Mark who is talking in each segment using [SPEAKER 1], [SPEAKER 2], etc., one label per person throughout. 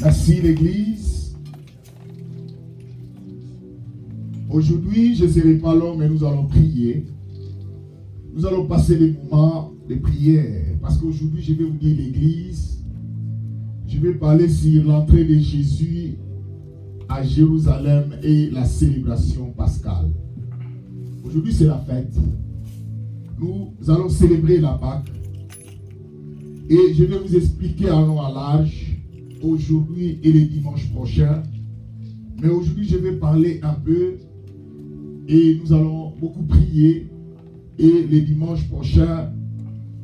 [SPEAKER 1] Merci l'Église. Aujourd'hui, je ne serai pas long, mais nous allons prier. Nous allons passer des moments de prière. Parce qu'aujourd'hui, je vais vous dire l'Église. Je vais parler sur l'entrée de Jésus à Jérusalem et la célébration pascale. Aujourd'hui, c'est la fête. Nous allons célébrer la Pâque. Et je vais vous expliquer en long à large, aujourd'hui et le dimanche prochain. Mais aujourd'hui, je vais parler un peu et nous allons beaucoup prier. Et le dimanche prochain,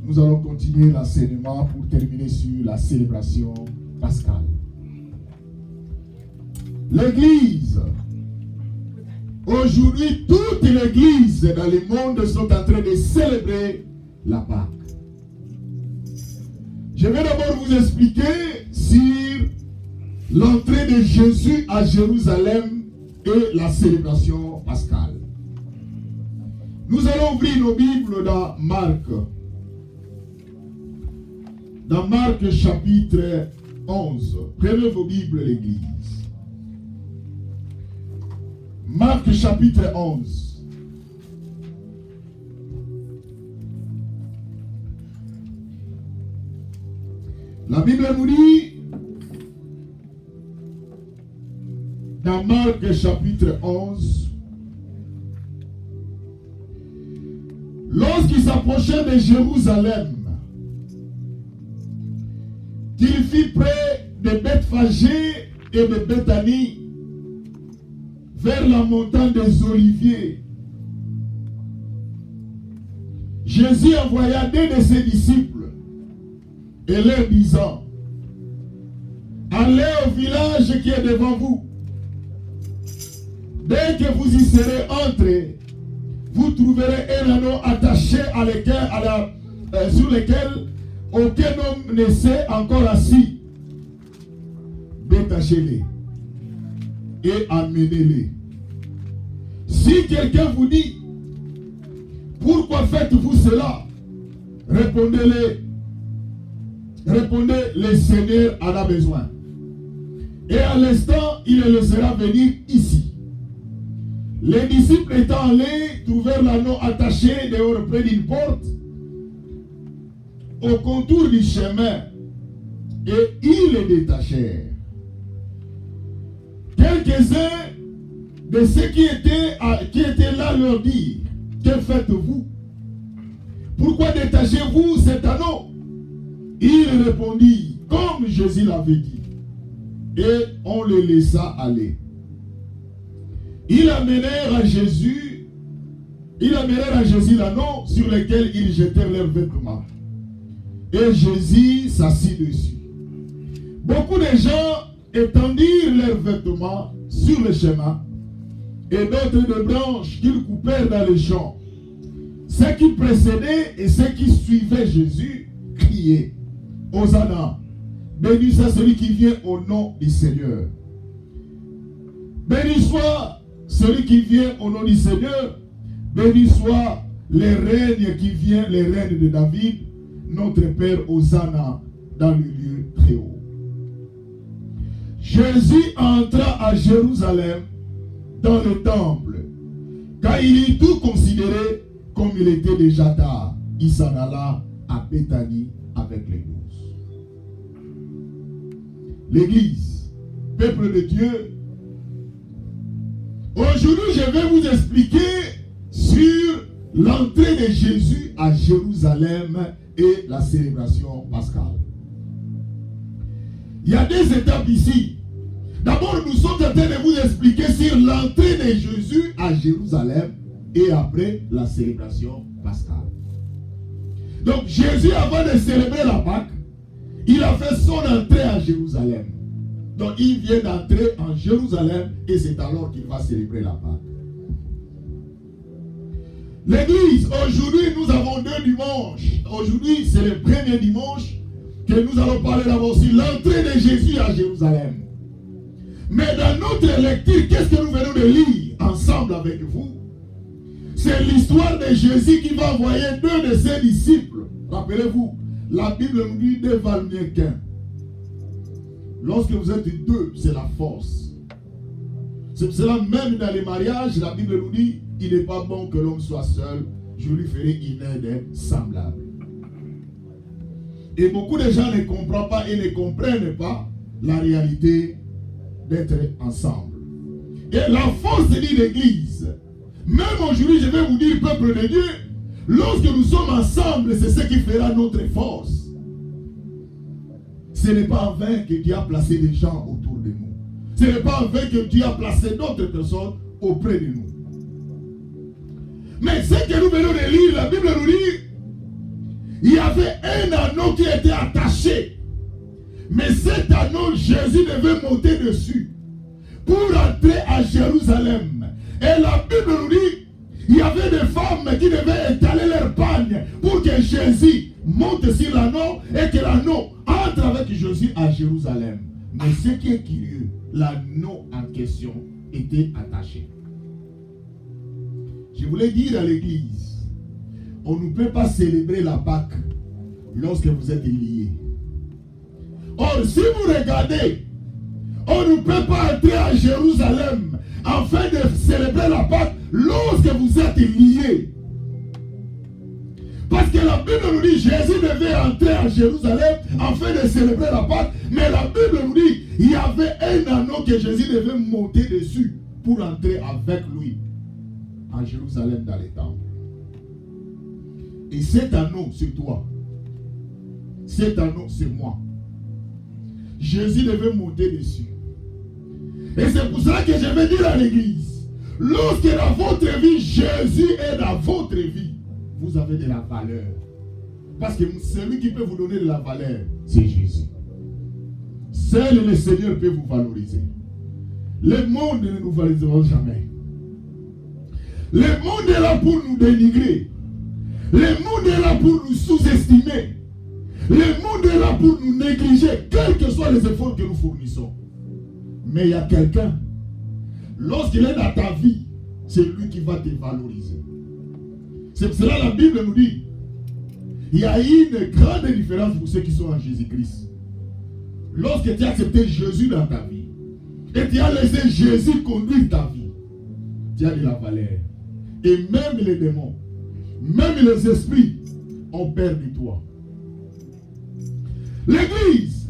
[SPEAKER 1] nous allons continuer l'enseignement pour terminer sur la célébration pascale. L'Église. Aujourd'hui, toutes les églises dans le monde sont en train de célébrer la Pâque. Je vais d'abord vous expliquer sur l'entrée de Jésus à Jérusalem et la célébration pascale. Nous allons ouvrir nos Bibles dans Marc. Dans Marc chapitre 11. Prenez vos Bibles, l'Église. Marc chapitre 11. La Bible nous dit, dans Marc chapitre 11, lorsqu'il s'approchait de Jérusalem, qu'il fit près de Bethphagée et de Béthanie, vers la montagne des Oliviers, Jésus envoya deux de ses disciples et leur disant, allez au village qui est devant vous. Dès que vous y serez entrés, vous trouverez un anneau attaché sur lequel aucun homme ne s'est encore assis. Détachez-les et amenez-les. Si quelqu'un vous dit, pourquoi faites-vous cela? Répondez, le Seigneur en a besoin. Et à l'instant, il le laissera venir ici. Les disciples étant allés, trouvèrent l'anneau attaché dehors près d'une porte, au contour du chemin, et ils le détachèrent. Quelques-uns de ceux qui étaient là leur dirent, que faites-vous? Pourquoi détachez-vous cet anneau? Il répondit, comme Jésus l'avait dit, et on le laissa aller. Ils amenèrent à Jésus l'anneau sur lequel ils jetèrent leurs vêtements. Et Jésus s'assit dessus. Beaucoup de gens étendirent leurs vêtements sur le chemin, et d'autres de branches qu'ils coupèrent dans les champs. Ceux qui précédaient et ceux qui suivaient Jésus criaient, Hosanna, béni soit celui qui vient au nom du Seigneur. Béni soit celui qui vient au nom du Seigneur. Béni soit le règne qui vient, le règne de David, notre Père. Hosanna dans le lieu très haut. Jésus entra à Jérusalem dans le temple. Quand il eut tout considéré, comme il était déjà tard, il s'en alla à Béthanie avec les 12. L'Église, peuple de Dieu, aujourd'hui je vais vous expliquer sur l'entrée de Jésus à Jérusalem et la célébration pascale. Il y a deux étapes ici. D'abord, nous sommes en train de vous expliquer sur l'entrée de Jésus à Jérusalem et après la célébration pascale. Donc, Jésus, avant de célébrer la Pâque, il a fait son entrée à Jérusalem. Donc, il vient d'entrer en Jérusalem et c'est alors qu'il va célébrer la Pâque. L'église, aujourd'hui, nous avons deux dimanches. Aujourd'hui, c'est le premier dimanche que nous allons parler d'abord sur l'entrée de Jésus à Jérusalem. Mais dans notre lecture, qu'est-ce que nous venons de lire ensemble avec vous? C'est l'histoire de Jésus qui va envoyer deux de ses disciples. Rappelez-vous, la Bible nous dit deux valent mieux qu'un. Lorsque vous êtes deux, c'est la force. C'est pour cela, même dans les mariages, la Bible nous dit, il n'est pas bon que l'homme soit seul, je lui ferai une aide semblable. Et beaucoup de gens ne comprennent pas et ne comprennent pas la réalité d'être ensemble. Et la force de l'Église, même aujourd'hui, je vais vous dire, peuple de Dieu, lorsque nous sommes ensemble, c'est ce qui fera notre force. Ce n'est pas en vain que Dieu a placé des gens autour de nous. Ce n'est pas en vain que Dieu a placé d'autres personnes auprès de nous. Mais ce que nous venons de lire, la Bible nous dit, il y avait un anneau qui était attaché. Mais cet anneau, Jésus devait monter dessus pour entrer à Jérusalem. Et la Bible nous dit, il y avait des femmes qui devaient étaler leur pagne pour que Jésus monte sur l'anneau et que l'anneau entre avec Jésus à Jérusalem. Mais ce qui est curieux, l'anneau en question était attaché. Je voulais dire à l'église, on ne peut pas célébrer la Pâque lorsque vous êtes liés. Or, si vous regardez, on ne peut pas entrer à Jérusalem afin de célébrer la Pâque lorsque vous êtes liés. Parce que la Bible nous dit Jésus devait entrer à Jérusalem afin de célébrer la Pâque. Mais la Bible nous dit il y avait un anneau que Jésus devait monter dessus pour entrer avec lui à Jérusalem dans les temples. Et cet anneau, c'est toi. Cet anneau, c'est moi. Jésus devait monter dessus. Et c'est pour ça que je vais dire à l'église, lorsque dans votre vie, Jésus est dans votre vie, vous avez de la valeur. Parce que celui qui peut vous donner de la valeur, c'est Jésus. Seul le Seigneur peut vous valoriser. Le monde ne nous valorisera jamais. Le monde est là pour nous dénigrer. Le monde est là pour nous sous-estimer. Le monde est là pour nous négliger, quels que soient les efforts que nous fournissons. Mais il y a quelqu'un, lorsqu'il est dans ta vie, c'est lui qui va te valoriser. C'est pour cela que la Bible nous dit, il y a une grande différence pour ceux qui sont en Jésus-Christ. Lorsque tu as accepté Jésus dans ta vie, et tu as laissé Jésus conduire ta vie, tu as de la valeur. Et même les démons, même les esprits ont peur de toi. L'église,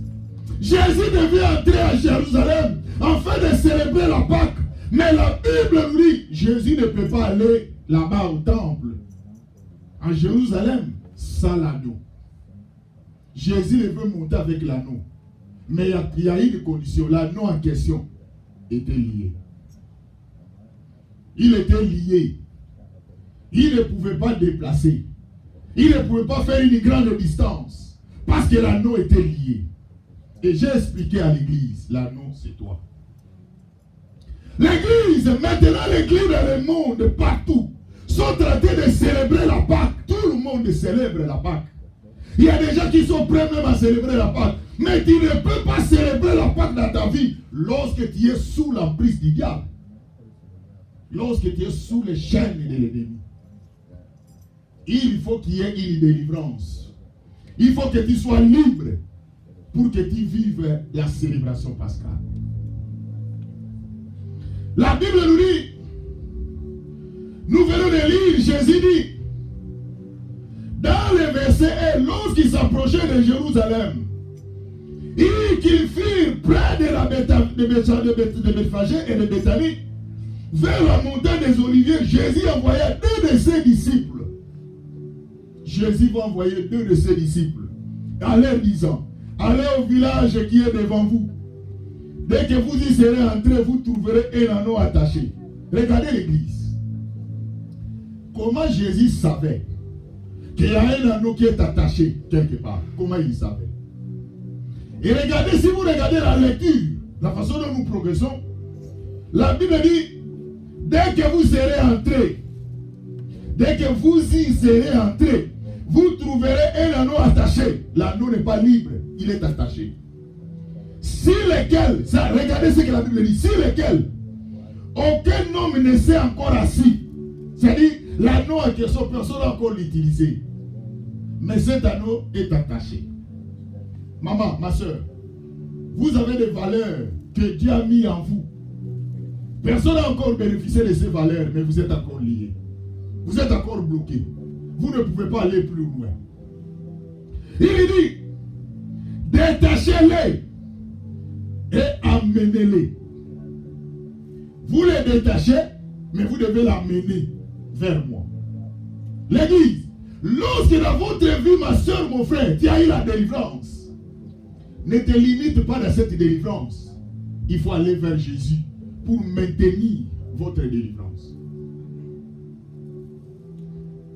[SPEAKER 1] Jésus devait entrer à Jérusalem afin de célébrer la Pâque. Mais la Bible nous dit, Jésus ne peut pas aller là-bas au temple, en Jérusalem, sans l'anneau. Jésus ne veut monter avec l'anneau. Mais il y a une condition, l'anneau en question était lié. Il était lié. Il ne pouvait pas déplacer. Il ne pouvait pas faire une grande distance. Parce que l'anneau était lié. Et j'ai expliqué à l'église, l'anneau c'est toi. L'église, maintenant l'église dans le monde, partout, sont en train de célébrer la Pâque. Tout le monde célèbre la Pâque. Il y a des gens qui sont prêts même à célébrer la Pâque. Mais tu ne peux pas célébrer la Pâque dans ta vie lorsque tu es sous l'emprise du diable. Lorsque tu es sous les chaînes de l'ennemi. Il faut qu'il y ait une délivrance. Il faut que tu sois libre pour que tu vives la célébration pascale. La Bible nous dit, nous venons de lire, Jésus dit, dans le verset 1, lorsqu'il s'approchait de Jérusalem, et qu'ils firent près de Bethphagée et de Béthanie, vers la montagne des Oliviers, Jésus envoya 2 de ses disciples. Jésus va envoyer 2 de ses disciples en leur disant, allez au village qui est devant vous. Dès que vous y serez entrés, vous trouverez un anneau attaché. Regardez l'église. Comment Jésus savait qu'il y a un anneau qui est attaché quelque part? Comment il savait? Et regardez, si vous regardez la lecture, la façon dont nous progressons, la Bible dit, dès que vous serez entrés, dès que vous y serez entrés, vous trouverez un anneau attaché. L'anneau n'est pas libre, il est attaché. Si lesquels, ça, regardez ce que la Bible dit, si lesquels, aucun homme ne s'est encore assis. C'est-à-dire, l'anneau en question, personne n'a encore l'utilisé. utilisé. Mais cet anneau est attaché. Maman, ma soeur, Vous avez des valeurs que Dieu a mis en vous. Personne n'a encore bénéficié de ces valeurs, mais vous êtes encore liés. Vous êtes encore bloqués. Vous ne pouvez pas aller plus loin. Il dit, détachez-les et amenez-les. Vous les détachez, mais vous devez l'amener vers moi. L'église, lorsque dans votre vie, ma soeur, mon frère, tu as eu la délivrance, ne te limite pas dans cette délivrance. Il faut aller vers Jésus pour maintenir votre délivrance.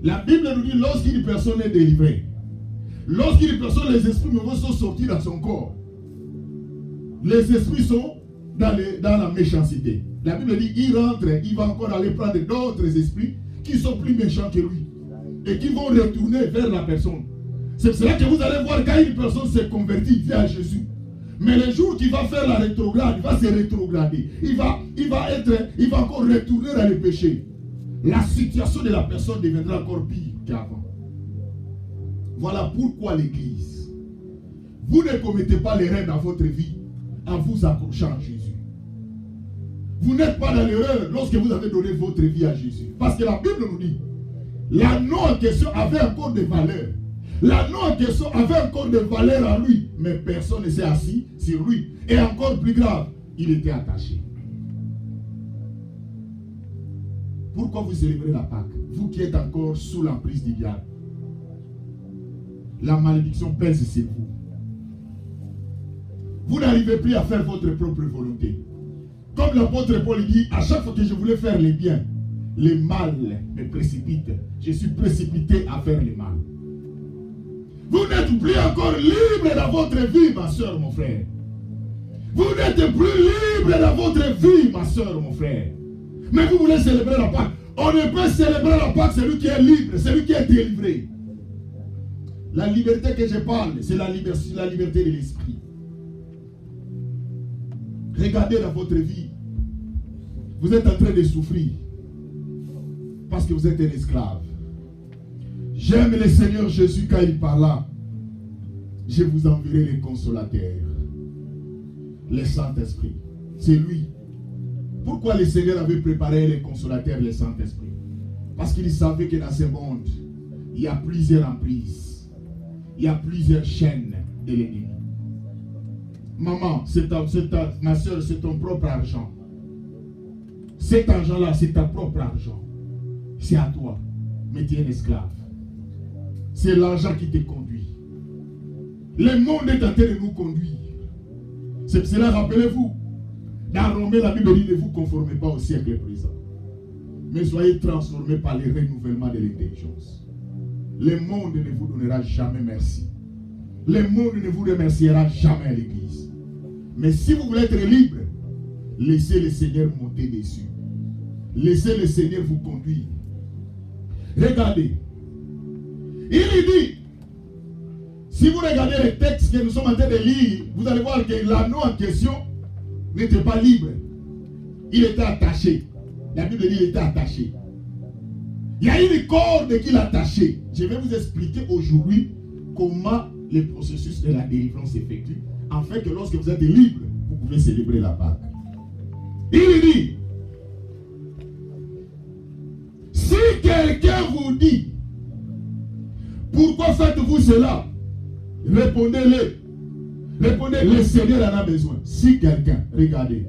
[SPEAKER 1] La Bible nous dit, lorsqu'une personne est délivrée, lorsqu'une personne, les esprits mauvais sont sortis dans son corps, les esprits sont dans la méchanceté. La Bible dit, il rentre, il va encore aller prendre d'autres esprits qui sont plus méchants que lui et qui vont retourner vers la personne. C'est cela que vous allez voir quand une personne se convertit vers Jésus. Mais le jour qu'il va faire la rétrograde, il va se rétrograder. Il va encore retourner dans le péché. La situation de la personne deviendra encore pire qu'avant. Voilà pourquoi l'Église, vous ne commettez pas l'erreur dans votre vie en vous accrochant à Jésus. Vous n'êtes pas dans l'erreur lorsque vous avez donné votre vie à Jésus. Parce que la Bible nous dit, l'anneau en question avait encore des valeurs. L'anneau en question avait encore des valeurs en lui. Mais personne ne s'est assis sur lui. Et encore plus grave, il était attaché. Pourquoi vous célébrez la Pâque? Vous qui êtes encore sous l'emprise du diable. La malédiction pèse sur vous. Vous n'arrivez plus à faire votre propre volonté. Comme l'apôtre Paul dit, à chaque fois que je voulais faire le bien, le mal me précipite. Je suis précipité à faire le mal. Vous n'êtes plus encore libre dans votre vie, ma soeur, mon frère. Vous n'êtes plus libre dans votre vie, ma soeur, mon frère. Mais vous voulez célébrer la Pâque. On ne peut célébrer la Pâque celui qui est libre, celui qui est délivré. La liberté que je parle, c'est la liberté de l'esprit. Regardez dans votre vie. Vous êtes en train de souffrir parce que vous êtes un esclave. J'aime le Seigneur Jésus quand il parla. Je vous enverrai le consolateur, le Saint-Esprit. C'est lui. Pourquoi le Seigneur avait préparé le consolateur, le Saint-Esprit? Parce qu'il savait que dans ce monde, il y a plusieurs emprises. Il y a plusieurs chaînes de l'ennemi. Maman, ma soeur, c'est ton propre argent. Cet argent-là, c'est ta propre argent. C'est à toi. Mais tu es un esclave. C'est l'argent qui te conduit. Le monde est en train de nous conduire. C'est pour cela, rappelez-vous, dans Romains, la Bible dit, ne vous conformez pas au siècle présent, mais soyez transformés par le renouvellement de l'intelligence. Le monde ne vous donnera jamais merci. Le monde ne vous remerciera jamais à l'église. Mais si vous voulez être libre, laissez le Seigneur monter dessus. Laissez le Seigneur vous conduire. Regardez. Il dit, si vous regardez les textes que nous sommes en train de lire, vous allez voir que l'anneau en question n'était pas libre. Il était attaché. La Bible dit qu'il était attaché. Il y a une corde qui l'attachait. Je vais vous expliquer aujourd'hui comment le processus de la délivrance s'effectue, afin que lorsque vous êtes libre, vous pouvez célébrer la Pâque. Il dit, si quelqu'un vous dit, pourquoi faites-vous cela? Répondez-le. Répondez, le Seigneur en a besoin. Si quelqu'un, regardez,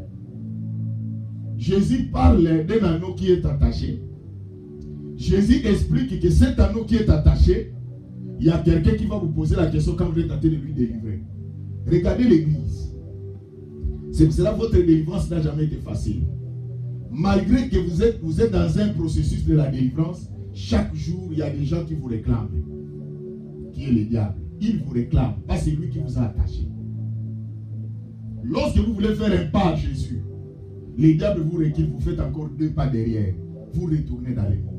[SPEAKER 1] Jésus parle d'un anneau qui est attaché. Jésus explique que cet anneau qui est attaché, il y a quelqu'un qui va vous poser la question quand vous êtes tenté de lui délivrer. Regardez l'église. C'est pour cela que votre délivrance n'a jamais été facile. Malgré que vous êtes dans un processus de la délivrance, chaque jour, il y a des gens qui vous réclament. Qui est le diable. Il vous réclame. Pas c'est lui qui vous a attaché. Lorsque vous voulez faire un pas à Jésus, les diables vous recule, vous faites encore 2 pas derrière. Vous retournez dans le monde.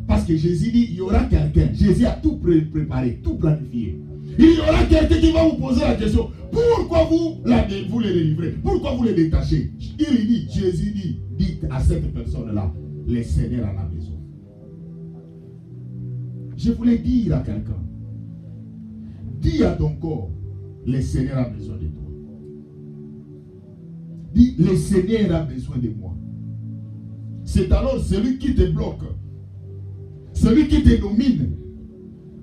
[SPEAKER 1] Parce que Jésus dit, il y aura quelqu'un. Jésus a tout préparé, tout planifié. Il y aura quelqu'un qui va vous poser la question. Pourquoi vous les délivrez? Pourquoi vous les détachez? Il dit, Jésus dit, dites à cette personne-là, le Seigneur en a besoin. Je voulais dire à quelqu'un, dis à ton corps, le Seigneur a besoin de toi. dit, le Seigneur a besoin de moi. C'est alors celui qui te bloque, celui qui te domine,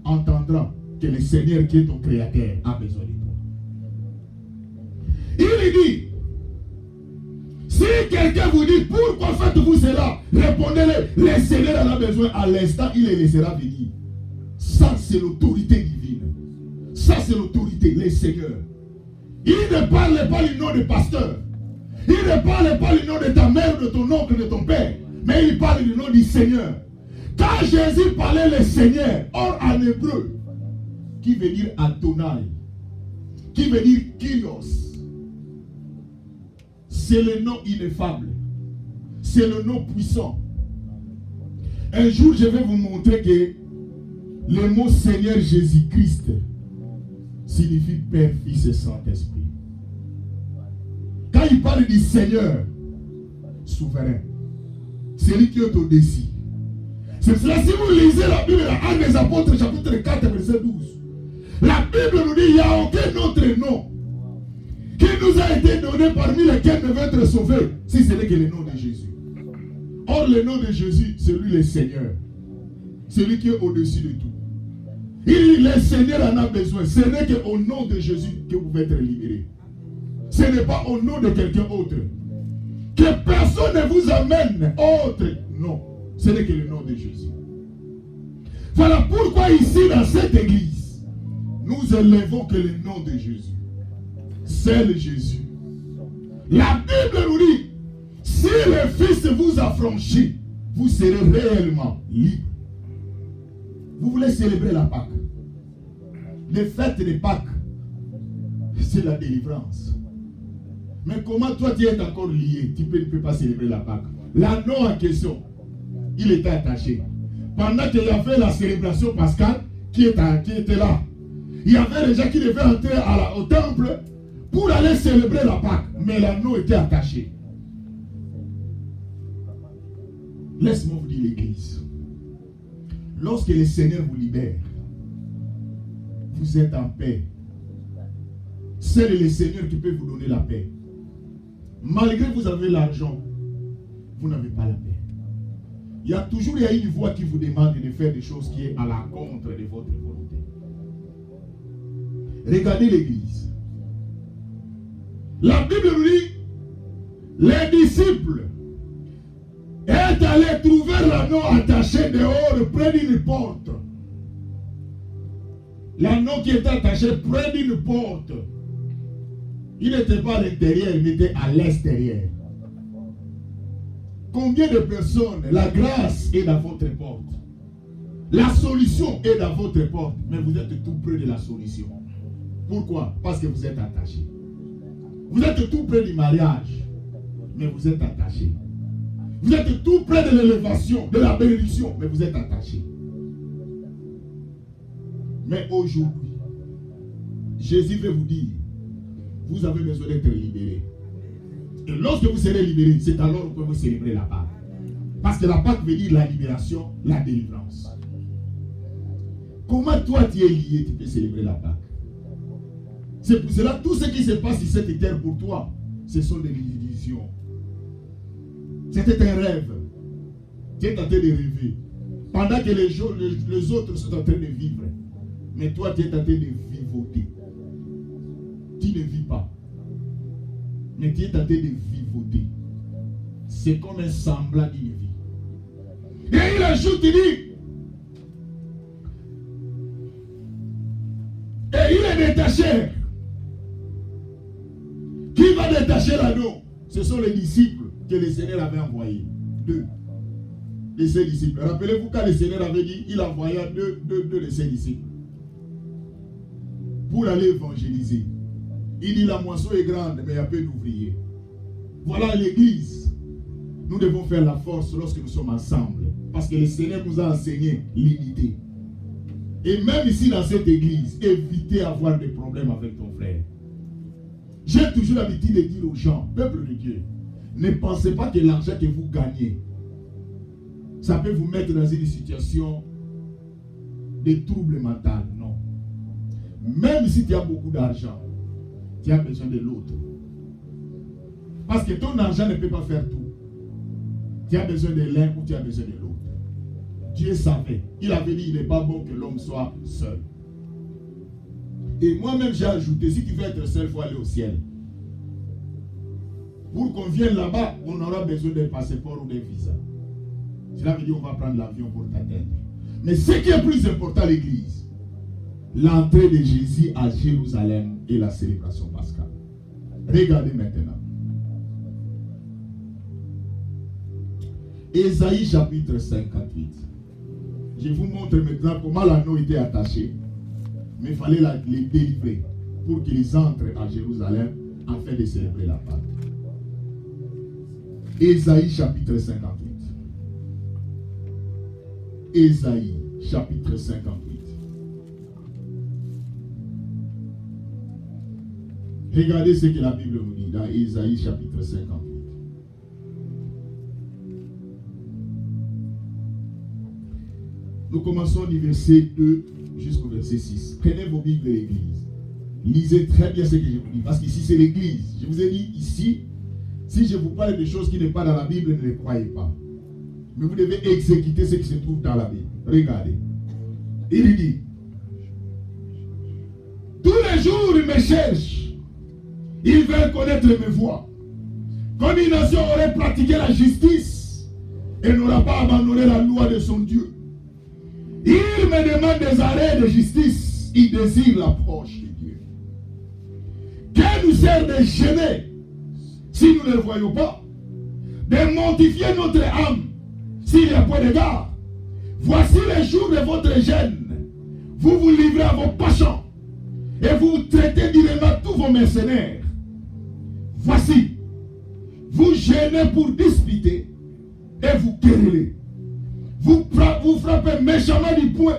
[SPEAKER 1] entendra que le Seigneur qui est ton créateur a besoin de toi. Il dit, si quelqu'un vous dit, pourquoi faites-vous cela? Répondez-le, le Seigneur en a besoin, à l'instant, il le laissera venir. Ça, c'est l'autorité divine. Ça, c'est l'autorité, le Seigneur. Il ne parle pas le nom de pasteur. Il ne parle pas le nom de ta mère, de ton oncle, de ton père. Mais il parle du nom du Seigneur. Quand Jésus parlait le Seigneur, or en hébreu, qui veut dire Adonai, qui veut dire Kyrios, c'est le nom ineffable. C'est le nom puissant. Un jour, je vais vous montrer que le mot Seigneur Jésus-Christ signifie Père, Fils et Saint-Esprit. Quand il parle du Seigneur souverain, c'est lui qui est au-dessus. C'est cela, si vous lisez la Bible, Actes des Apôtres, chapitre 4, verset 12, la Bible nous dit qu'il n'y a aucun autre nom qui nous a été donné parmi lesquels devait être sauvé, si ce n'est que le nom de Jésus. Or, le nom de Jésus, c'est lui le Seigneur. C'est lui qui est au-dessus de tout. Il dit, le Seigneur en a besoin. Ce n'est qu'au nom de Jésus que vous pouvez être libéré. Ce n'est pas au nom de quelqu'un autre. Que personne ne vous amène autre. Non. Ce n'est que le nom de Jésus. Voilà pourquoi ici, dans cette église, nous élevons que le nom de Jésus. C'est Jésus. La Bible nous dit, si le Fils vous affranchit, vous serez réellement libre. Vous voulez célébrer la Pâque. Les fêtes de Pâques, c'est la délivrance. Mais comment toi tu es encore lié? Tu ne peux pas célébrer la Pâque. L'anneau en question, il était attaché. Pendant qu'il y avait la célébration pascale qui était là, il y avait les gens qui devaient entrer au temple pour aller célébrer la Pâque. Mais l'anneau était attaché. Laisse-moi vous dire l'église. Lorsque le Seigneur vous libère, vous êtes en paix. C'est le Seigneur qui peut vous donner la paix. Malgré que vous avez l'argent, vous n'avez pas la paix. Il y a toujours une voix qui vous demande de faire des choses qui est à l'encontre de votre volonté. Regardez l'église. La Bible nous dit, les disciples est allé trouver l'anneau attaché dehors près d'une porte. L'anneau qui était attaché près d'une porte. Il n'était pas à l'intérieur, il était à l'extérieur. Combien de personnes, la grâce est dans votre porte. La solution est dans votre porte, mais vous êtes tout près de la solution. Pourquoi? Parce que vous êtes attaché. Vous êtes tout près du mariage, mais vous êtes attaché. Vous êtes tout près de l'élévation, de la bénédiction, mais vous êtes attaché. Mais aujourd'hui, Jésus veut vous dire, vous avez besoin d'être libéré. Et lorsque vous serez libéré, c'est alors que vous célébrez la Pâque. Parce que la Pâque veut dire la libération, la délivrance. Comment toi tu es lié, tu peux célébrer la Pâque? C'est pour cela, tout ce qui se passe sur cette terre pour toi, ce sont des illusions. C'était un rêve. Tu es en train de rêver. Pendant que les autres sont en train de vivre. Mais toi, tu es en train de vivoter. Tu ne vis pas. Mais tu es en train de vivoter. C'est comme un semblant d'une vie. Et il ajoute, il dit, et il est détaché. Qui va détacher l'anneau? Ce sont les disciples que le Seigneur avait envoyés. Deux de ses disciples. Rappelez-vous quand le Seigneur avait dit, il envoya deux de ses disciples pour aller évangéliser. Il dit, la moisson est grande, mais il y a peu d'ouvriers. Voilà l'église. Nous devons faire la force lorsque nous sommes ensemble. Parce que le Seigneur nous a enseigné l'unité. Et même ici dans cette église, évitez d'avoir des problèmes avec ton frère. J'ai toujours l'habitude de dire aux gens, peuple de Dieu, ne pensez pas que l'argent que vous gagnez, ça peut vous mettre dans une situation de trouble mental. Non. Même si tu as beaucoup d'argent, tu as besoin de l'autre. Parce que ton argent ne peut pas faire tout. Tu as besoin de l'un ou tu as besoin de l'autre. Dieu savait. Il avait dit, il n'est pas bon que l'homme soit seul. Et moi-même, j'ai ajouté, si tu veux être seul, il faut aller au ciel. Pour qu'on vienne là-bas, on aura besoin d'un passeport ou d'un visa. Cela veut dire qu'on va prendre l'avion pour t'atteindre. Mais ce qui est plus important, l'église, l'entrée de Jésus à Jérusalem et la célébration pascale. Regardez maintenant. Ésaïe chapitre 58. Je vous montre maintenant comment l'anneau était attaché. Mais il fallait les délivrer pour qu'ils entrent à Jérusalem afin de célébrer la Pâque. Ésaïe chapitre 58. Ésaïe chapitre 58. Regardez ce que la Bible nous dit dans Ésaïe chapitre 58. Nous commençons du verset 2 jusqu'au verset 6. Prenez vos Bibles de l'église. Lisez très bien ce que je vous dis. Parce qu'ici c'est l'église. Je vous ai dit ici, si je vous parle de choses qui ne sont pas dans la Bible, ne les croyez pas. Mais vous devez exécuter ce qui se trouve dans la Bible. Regardez. Il dit, tous les jours ils me cherchent. Ils veulent connaître mes voies. Comme une nation aurait pratiqué la justice et n'aura pas abandonné la loi de son Dieu. Il me demande des arrêts de justice. Il désire l'approche de Dieu. Qu'elle nous sert de gêner si nous ne le voyons pas, de mortifier notre âme s'il n'y a point d'égard. Voici les jours de votre gêne. Vous vous livrez à vos passions et vous traitez durement tous vos mercenaires. Voici, vous gênez pour disputer et vous querellez. Vous frappez méchamment du poing.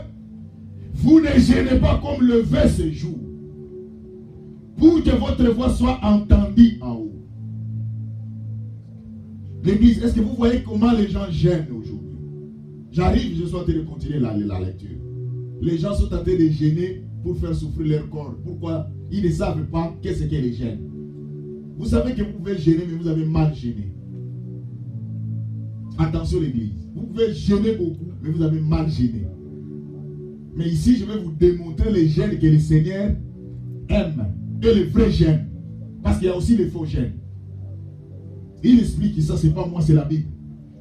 [SPEAKER 1] Vous ne gênez pas comme le vent ce jour, pour que votre voix soit entendue en haut. L'église, est-ce que vous voyez comment les gens gênent aujourd'hui? J'arrive, je suis en train de continuer la lecture. Les gens sont en train de gêner pour faire souffrir leur corps. Pourquoi? Ils ne savent pas qu'est-ce que les gêne. Vous savez que vous pouvez gêner, mais vous avez mal gêné. Attention l'église. Vous pouvez gêner beaucoup, mais vous avez mal gêné. Mais ici, je vais vous démontrer les gènes que le Seigneur aime. Et les vrais gènes. Parce qu'il y a aussi les faux gènes. Il explique que ça, c'est pas moi, c'est la Bible.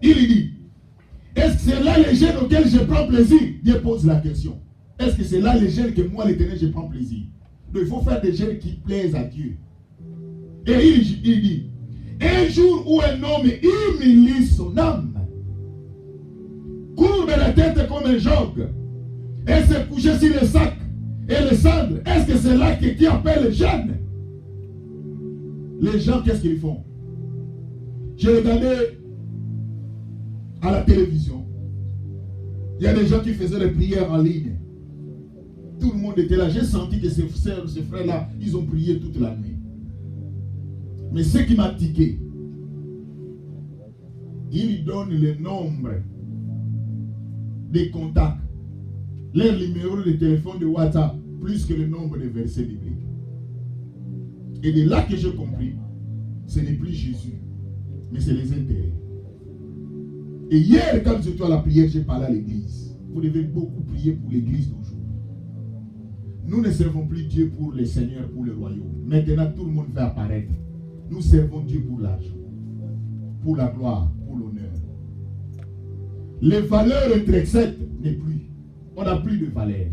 [SPEAKER 1] Il dit, est-ce que c'est là les gènes auxquels je prends plaisir? Dieu pose la question. Est-ce que c'est là les gènes que moi, l'Éternel, je prends plaisir? Donc, il faut faire des gènes qui plaisent à Dieu. Et il dit, un jour où un homme humilie son âme, courbe la tête comme un jogue, et se couche sur les sacs et les cendres, est-ce que c'est là qui appelle les jeunes? Les gens, qu'est-ce qu'ils font? J'ai regardé à la télévision, il y a des gens qui faisaient des prières en ligne. Tout le monde était là. J'ai senti que ces frères-là, ils ont prié toute la nuit. Mais ce qui m'a tiqué, il donne le nombre des contacts, leur numéro de téléphone de WhatsApp, plus que le nombre de versets bibliques. Et de là que j'ai compris, ce n'est plus Jésus, mais c'est les intérêts. Et hier, quand j'étais à la prière, j'ai parlé à l'église. Vous devez beaucoup prier pour l'église d'aujourd'hui. Nous ne servons plus Dieu pour les seigneurs, pour le royaume. Maintenant, tout le monde va apparaître. Nous servons Dieu pour l'argent, pour la gloire, pour l'honneur. Les valeurs intrinsèques n'est plus. On n'a plus de valeur.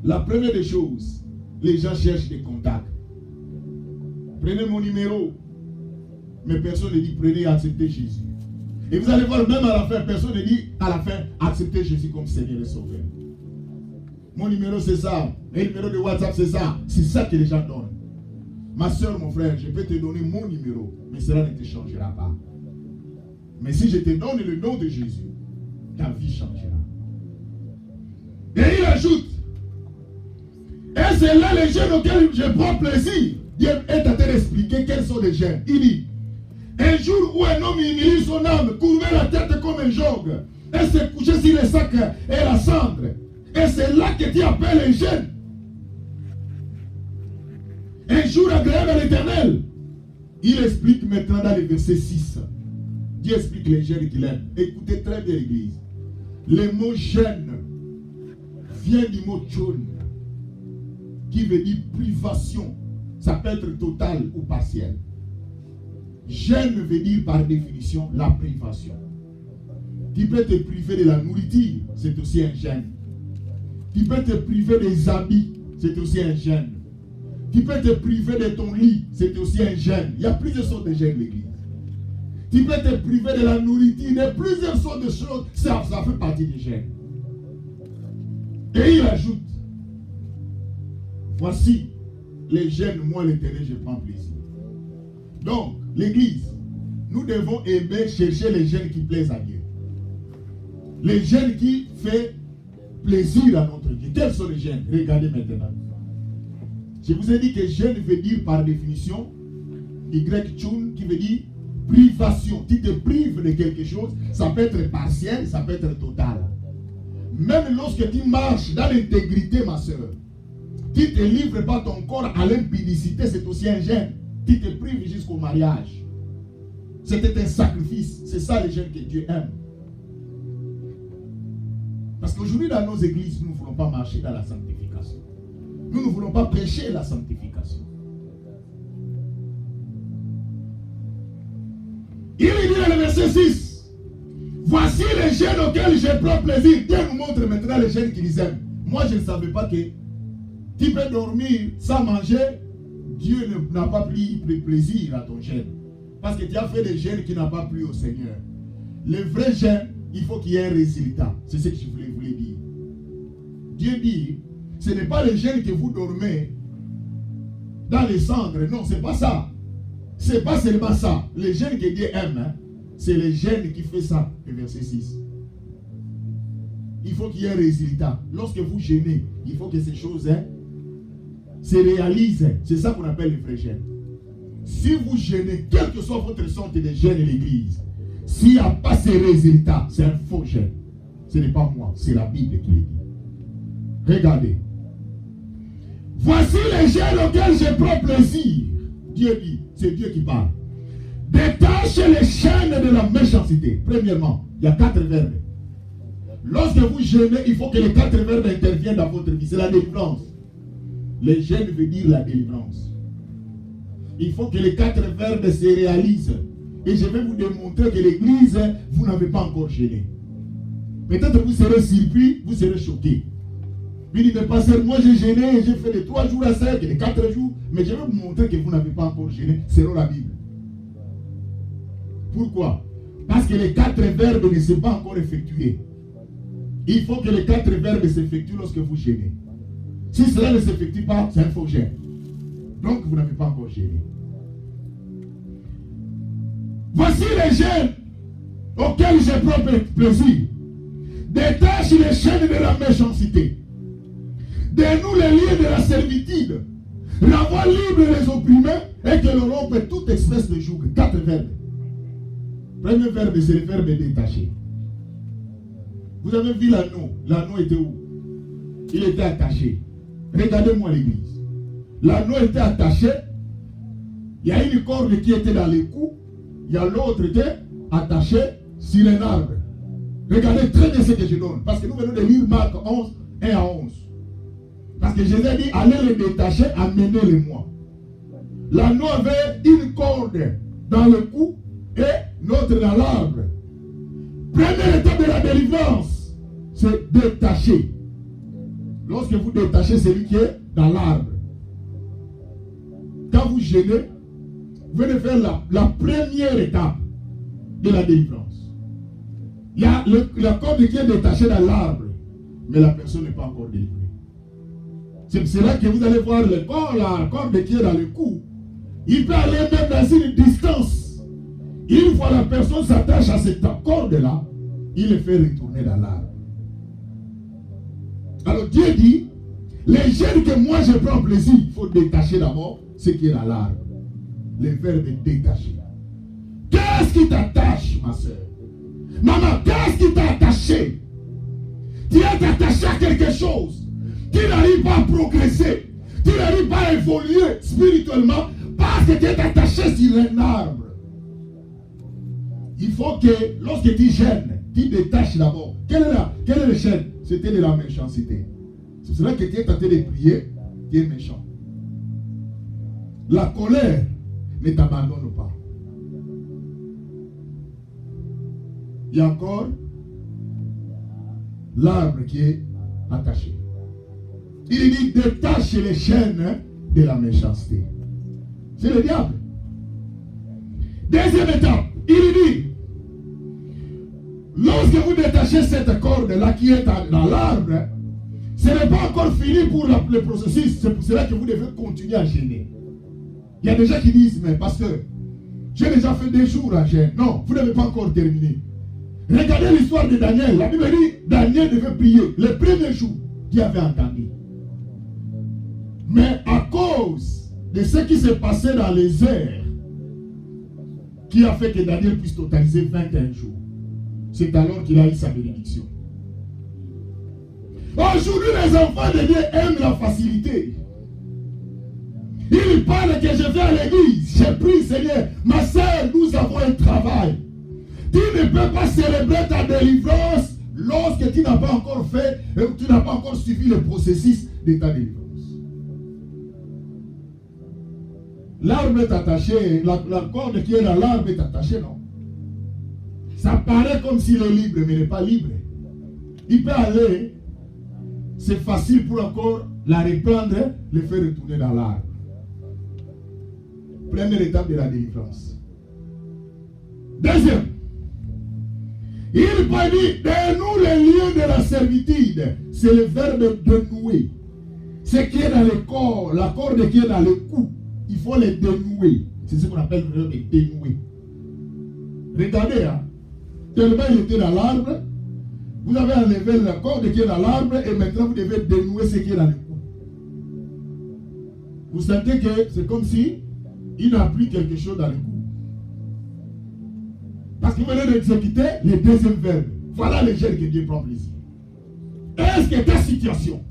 [SPEAKER 1] La première des choses, les gens cherchent des contacts. Prenez mon numéro. Mais personne ne dit prenez et acceptez Jésus. Et vous allez voir, même à la fin, personne ne dit à la fin acceptez Jésus comme Seigneur et Sauveur. Mon numéro c'est ça. Le numéro de WhatsApp c'est ça. C'est ça que les gens donnent. Ma soeur, mon frère, je peux te donner mon numéro, mais cela ne te changera pas. Mais si je te donne le nom de Jésus, ta vie changera. Et il ajoute, et c'est là les jeunes auxquels je prends plaisir. Dieu est en train d'expliquer quels sont les jeunes. Il dit, un jour où un homme humilie son âme, courbait la tête comme un jogue, et se couchait sur les sacs et la cendre. Et c'est là que tu appelles les jeunes. Un jour agréable à l'Éternel. Il explique maintenant dans le verset 6. Dieu explique les jeûnes qu'il aime. Écoutez très bien l'église. Le mot jeûne vient du mot chon, qui veut dire privation. Ça peut être total ou partiel. Jeûne veut dire par définition la privation. Tu peux te priver de la nourriture, c'est aussi un jeûne. Tu peux te priver des habits, c'est aussi un jeûne. Tu peux te priver de ton lit, c'est aussi un jeûne. Il y a plusieurs sortes de jeûnes, l'église. Tu peux te priver de la nourriture, de plusieurs sortes de choses. Ça fait partie du jeûne. Et il ajoute, voici les jeûnes, moi l'Éternel, je prends plaisir. Donc, l'église, nous devons aimer chercher les jeûnes qui plaisent à Dieu. Les jeûnes qui font plaisir à notre Dieu. Quels sont les jeûnes? Regardez maintenant. Je vous ai dit que jeûne veut dire par définition, du grec tchoun, qui veut dire privation. Tu te prives de quelque chose, ça peut être partiel, ça peut être total. Même lorsque tu marches dans l'intégrité, ma soeur, tu ne te livres pas ton corps à l'impudicité, c'est aussi un jeûne. Tu te prives jusqu'au mariage. C'était un sacrifice. C'est ça le jeûne que Dieu aime. Parce qu'aujourd'hui, dans nos églises, nous ne voulons pas marcher dans la sanctification. Nous ne voulons pas prêcher la sanctification. Il dit dans le verset 6, voici les jeûnes auxquels je prends plaisir. Dieu nous montre maintenant les jeûnes qu'il aime. Moi, je ne savais pas que tu peux dormir sans manger. Dieu n'a pas pris plaisir à ton jeûne. Parce que tu as fait des jeûnes qui n'ont pas plu au Seigneur. Le vrai jeûne, il faut qu'il y ait un résultat. C'est ce que je voulais dire. Dieu dit, ce n'est pas le jeûne que vous dormez dans les cendres. Non, ce n'est pas ça. Ce n'est pas seulement ça. Le jeûne que Dieu aime, hein, c'est le jeûne qui fait ça. Le verset 6. Il faut qu'il y ait un résultat. Lorsque vous jeûnez, il faut que ces choses se réalisent. C'est ça qu'on appelle le vrai jeûne. Si vous jeûnez, quelle que soit votre sorte de jeûne de l'église, s'il n'y a pas ces résultats, c'est un faux jeûne. Ce n'est pas moi, c'est la Bible qui le dit. Regardez. Voici les jeûnes auxquels je prends plaisir. Dieu dit, c'est Dieu qui parle. Détachez les chaînes de la méchanceté. Premièrement, il y a 4 verbes. Lorsque vous jeûnez, il faut que les 4 verbes interviennent dans votre vie. C'est la délivrance. Le jeûne veut dire la délivrance. Il faut que les 4 verbes se réalisent. Et je vais vous démontrer que l'église, vous n'avez pas encore jeûné. Peut-être vous serez surpris, vous serez choqué. Puis il dit, pasteur, moi j'ai jeûné, j'ai fait les 3 jours à 5, les 4 jours, mais je vais vous montrer que vous n'avez pas encore jeûné, selon la Bible. Pourquoi? Parce que les 4 verbes ne sont pas encore effectués. Il faut que les 4 verbes s'effectuent lorsque vous jeûnez. Si cela ne s'effectue pas, c'est un faux jeûne. Donc vous n'avez pas encore jeûné. Voici les jeûnes auxquels je prends plaisir. Détache les chaînes de la méchanceté. Donne-nous les liens de la servitude. Renvoie libre les opprimés et que l'on rompe toute espèce de joug. 4 verbes. Premier verbe, c'est le verbe détaché. Vous avez vu l'anneau. L'anneau était où? Il était attaché. Regardez-moi l'église. L'anneau était attaché. Il y a une corde qui était dans le cou. Il y a l'autre qui était attaché sur un arbre. Regardez très bien ce que je donne. Parce que nous venons de lire Marc 11, 1 à 11. Parce que Jésus a dit, allez les détacher, amenez-les-moi. L'anneau avait une corde dans le cou et l'autre dans l'arbre. Première étape de la délivrance, c'est détacher. Lorsque vous détachez celui qui est dans l'arbre. Quand vous jeûnez, vous venez faire la première étape de la délivrance. Il y a la corde qui est détachée dans l'arbre, mais la personne n'est pas encore délivrée. C'est cela que vous allez voir la corde qui est dans le cou. Il peut aller même dans une distance. Une fois la personne s'attache à cette corde-là, il le fait retourner dans l'arbre. Alors Dieu dit, les jeûnes que moi je prends plaisir, il faut détacher d'abord ce qui est dans l'arbre. Le verbe détacher. Qu'est-ce qui t'attache, ma soeur? Maman, qu'est-ce qui t'a attaché? Tu es attaché à quelque chose. Tu n'arrives pas à progresser. Tu n'arrives pas à évoluer spirituellement parce Parce que tu es attaché sur un arbre. Il faut que, lorsque tu gênes, tu détaches d'abord. Quelle est le chaîne? C'était de la méchanceté. C'est cela que tu es tenté de prier, tu es méchant. La colère ne t'abandonne pas. Il y a encore l'arbre qui est attaché. Il dit détache les chaînes de la méchanceté. C'est le diable. Deuxième étape, il dit lorsque vous détachez cette corde-là qui est dans l'arbre, ce n'est pas encore fini pour le processus. C'est pour cela que vous devez continuer à gêner. Il y a des gens qui disent, mais pasteur, j'ai déjà fait 2 jours à gêner. Non, vous n'avez pas encore terminé. Regardez l'histoire de Daniel. La Bible dit, Daniel devait prier. Le premier jour, Dieu avait entendu. Mais à cause de ce qui s'est passé dans les airs, qui a fait que Daniel puisse totaliser 21 jours, c'est alors qu'il a eu sa bénédiction. Aujourd'hui, les enfants de Dieu aiment la facilité. Ils parlent que je vais à l'église. J'ai pris, Seigneur, ma soeur, nous avons un travail. Tu ne peux pas célébrer ta délivrance lorsque tu n'as pas encore fait, tu n'as pas encore suivi le processus de ta délivrance. L'arbre est attaché, la corde qui est dans l'arbre est attachée, non? Ça paraît comme s'il est libre, mais il n'est pas libre. Il peut aller, c'est facile pour encore la reprendre, le faire retourner dans l'arbre. Première étape de la délivrance. Deuxième, il peut dire, dénoue les liens de la servitude. C'est le verbe dénouer. Ce qui est dans le corps, la corde qui est dans le cou, il faut les dénouer. C'est ce qu'on appelle le verbe dénouer. Regardez, hein. Tellement il était dans l'arbre, vous avez enlevé la corde qui est dans l'arbre et maintenant vous devez dénouer ce qui est dans le cou. Vous sentez que c'est comme si il n'a plus quelque chose dans le cou. Parce que vous venez d'exécuter le deuxième verbe. Voilà le gène que Dieu prend plaisir. Est-ce que ta situation,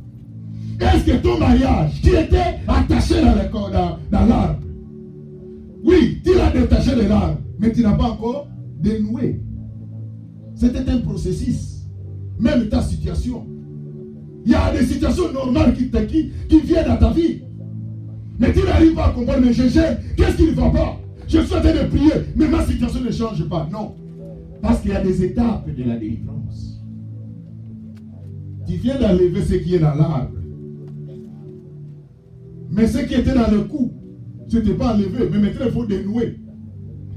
[SPEAKER 1] est-ce que ton mariage, qui était attaché dans l'arbre, oui, tu l'as détaché de l'arbre, mais tu n'as pas encore dénoué. C'était un processus. Même ta situation. Il y a des situations normales qui viennent à ta vie. Mais tu n'arrives pas à comprendre, mais qu'est-ce qui ne va pas? Je suis en train de prier, mais ma situation ne change pas. Non. Parce qu'il y a des étapes de la délivrance. Tu viens d'enlever ce qui est dans l'arbre. Mais ce qui était dans le cou, ce n'était pas enlevé. Mais maintenant, il faut dénouer.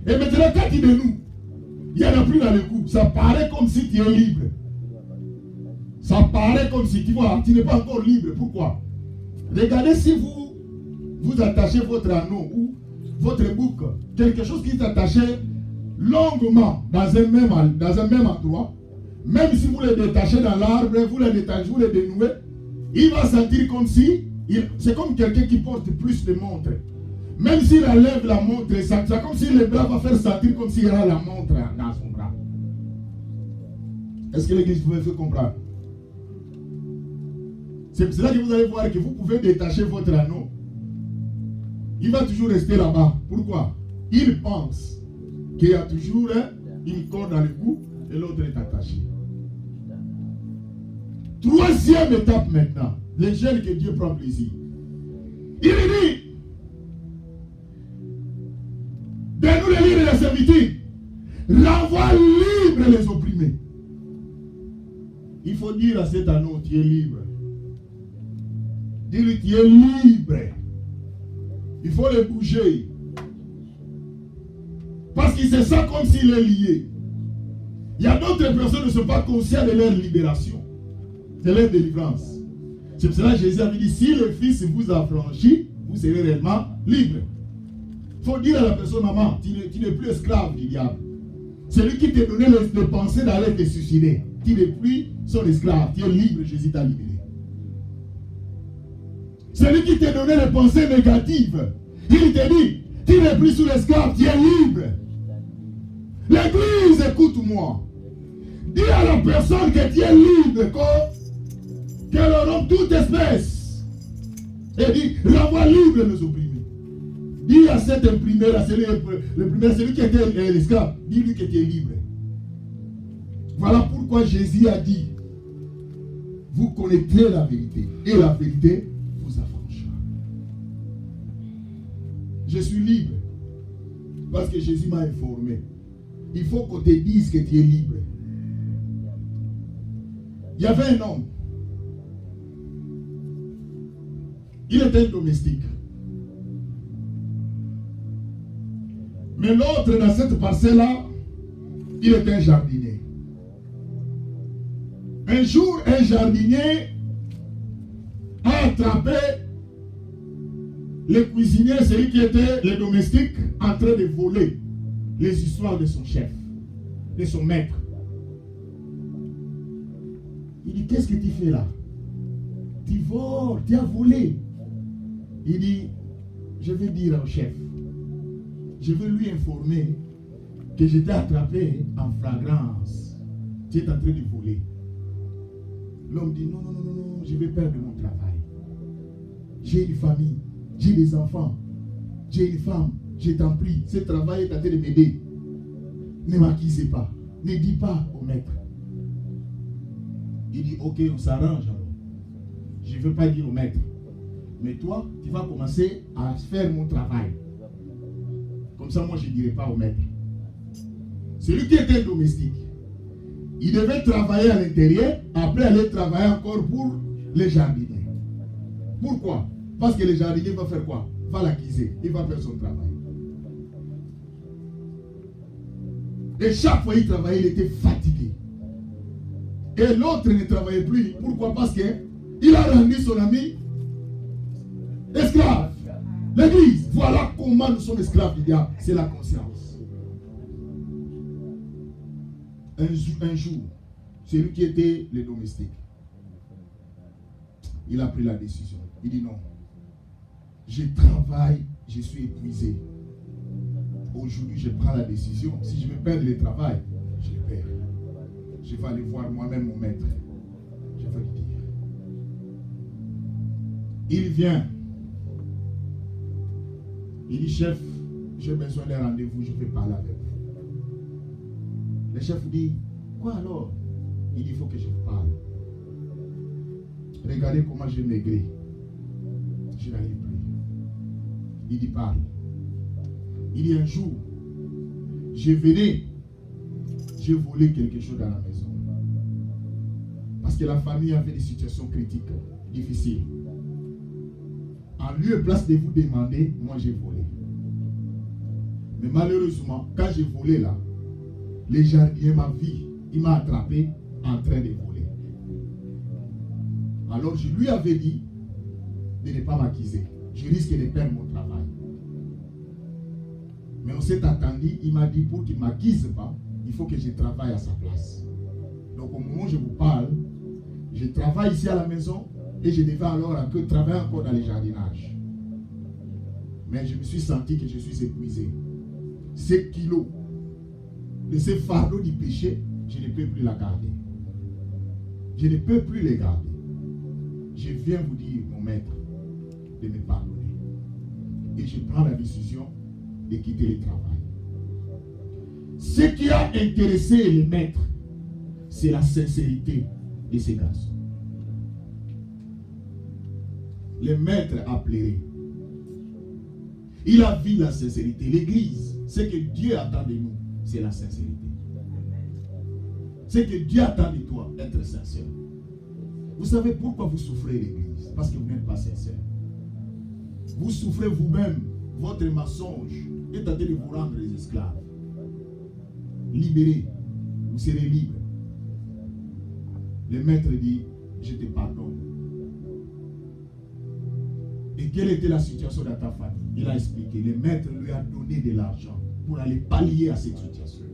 [SPEAKER 1] Et maintenant, quand tu dénoues, il n'y en a plus dans le cou. Ça paraît comme si tu es libre. Ça paraît comme si, tu vois, tu n'es pas encore libre. Pourquoi? Regardez si vous attachez votre anneau ou votre boucle, quelque chose qui est attaché longuement dans un même endroit, même si vous le détachez dans l'arbre, vous le détachez, vous le dénouez, il va sentir comme si, c'est comme quelqu'un qui porte plus de montres. Même s'il enlève la montre, c'est comme si le bras va faire sentir comme s'il y a la montre dans son bras. Est-ce que l'église pouvait faire comprendre? C'est pour cela que vous allez voir que vous pouvez détacher votre anneau. Il va toujours rester là-bas. Pourquoi? Il pense qu'il y a toujours une corde dans le cou et l'autre est attaché. Troisième étape maintenant. Les gènes que Dieu prend plaisir. Il dit, donne-nous les livres de la servitude. Renvoie libre les opprimés. Il faut dire à cet anneau, tu es libre. Dis-lui, tu es libre. Il faut le bouger. Parce qu'il se sent comme s'il est lié. Il y a d'autres personnes qui ne sont pas conscientes de leur libération, de leur délivrance. C'est pour cela que Jésus avait dit, si le Fils vous a franchi, vous serez réellement libre. Il faut dire à la personne, maman, tu n'es plus esclave du diable. C'est lui qui t'a donné les pensées d'aller te suicider. Tu n'es plus son esclave, tu es libre, Jésus t'a libéré. C'est lui qui t'a donné les pensées négatives. Il te dit, tu n'es plus sous l'esclave, tu es libre. L'église, écoute-moi. Dis à la personne que tu es libre, qu'elle aura toute espèce. Et dit, renvoie libre les opprimés. Dis à cet imprimeur, à celui qui était l'esclave, dis-lui que tu es libre. Voilà pourquoi Jésus a dit, vous connaîtrez la vérité, et la vérité vous affranchira. Je suis libre, parce que Jésus m'a informé. Il faut qu'on te dise que tu es libre. Il y avait un homme. Il était domestique. Mais l'autre dans cette parcelle-là, il était un jardinier. Un jour, un jardinier a attrapé le cuisinier, celui qui était le domestique, en train de voler les histoires de son chef, de son maître. Il dit, qu'est-ce que tu fais là? Tu voles, tu as volé. Il dit, je vais dire au chef, je vais lui informer que j'étais attrapé en flagrance. Tu es en train de voler. L'homme dit, non, je vais perdre mon travail. J'ai une famille, j'ai des enfants, j'ai une femme, je t'en prie, ce travail est en train de m'aider. Ne m'accusez pas, ne dis pas au maître. Il dit, ok, on s'arrange alors. Je ne veux pas dire au maître. Mais toi, tu vas commencer à faire mon travail. Comme ça, moi, je ne dirai pas au maître. Celui qui était domestique, il devait travailler à l'intérieur, après aller travailler encore pour les jardiniers. Pourquoi? Parce que le jardinier va faire quoi? Va l'accuser, il va faire son travail. Et chaque fois qu'il travaillait, il était fatigué. Et l'autre ne travaillait plus. Pourquoi? Parce qu'il a rendu son ami esclave. L'église, voilà comment nous sommes esclaves du diable. C'est la conscience. Un jour, celui qui était le domestique, il a pris la décision. Il dit non, je travaille, je suis épuisé. Aujourd'hui, je prends la décision. Si je veux perdre le travail, je le perds. Je vais aller voir moi-même mon maître. Je vais lui dire. Il vient. Il dit, chef, j'ai besoin d'un rendez-vous, je vais parler avec vous. Le chef dit, quoi alors? Il dit, il faut que je vous parle. Regardez comment j'ai maigri. Je n'arrive plus. Il dit, parle. Il dit, un jour, je venais, j'ai volé quelque chose dans la maison. Parce que la famille avait des situations critiques, difficiles. En lieu et place de vous demander, moi j'ai volé. Mais malheureusement, quand j'ai volé là, le jardinier m'a vu, il m'a attrapé en train de voler. Alors je lui avais dit de ne pas m'accuser. Je risque de perdre mon travail. Mais on s'est attendu, il m'a dit pour qu'il ne m'accuse pas, il faut que je travaille à sa place. Donc au moment où je vous parle, je travaille ici à la maison et je devais alors travailler encore dans les jardinages. Mais je me suis senti que je suis épuisé. Ces kilos de ces fardeaux du péché, je ne peux plus la garder. Je ne peux plus les garder. Je viens vous dire, mon maître, de me pardonner. Et je prends la décision de quitter le travail. Ce qui a intéressé les maîtres, c'est la sincérité de ces garçons. Le maître a pleuré. Il a vu la sincérité. L'église, ce que Dieu attend de nous, c'est la sincérité. Ce que Dieu attend de toi, être sincère. Vous savez pourquoi vous souffrez l'église? Parce que vous n'êtes pas sincère. Vous souffrez vous-même. Votre mensonge est en train de vous rendre les esclaves. Libérés, vous serez libres. Le maître dit, je te pardonne. Et quelle était la situation dans ta famille? Il a expliqué. Le maître lui a donné de l'argent pour aller pallier à cette situation.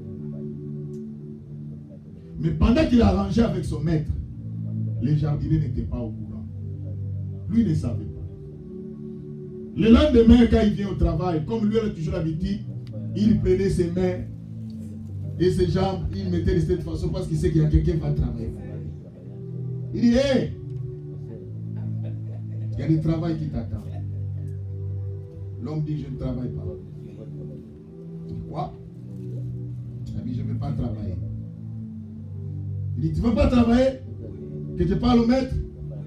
[SPEAKER 1] Mais pendant qu'il a rangé avec son maître, les jardiniers n'étaient pas au courant. Lui ne savait pas. Le lendemain, quand il vient au travail, comme lui a toujours l'habitude, il prenait ses mains et ses jambes, il mettait de cette façon parce qu'il sait qu'il y a quelqu'un qui va travailler. Il dit, hé, il y a du travail qui t'attend. L'homme dit, je ne travaille pas. Quoi? Il dit, je ne vais pas travailler. Il dit, tu ne veux pas travailler? Que tu parles au maître?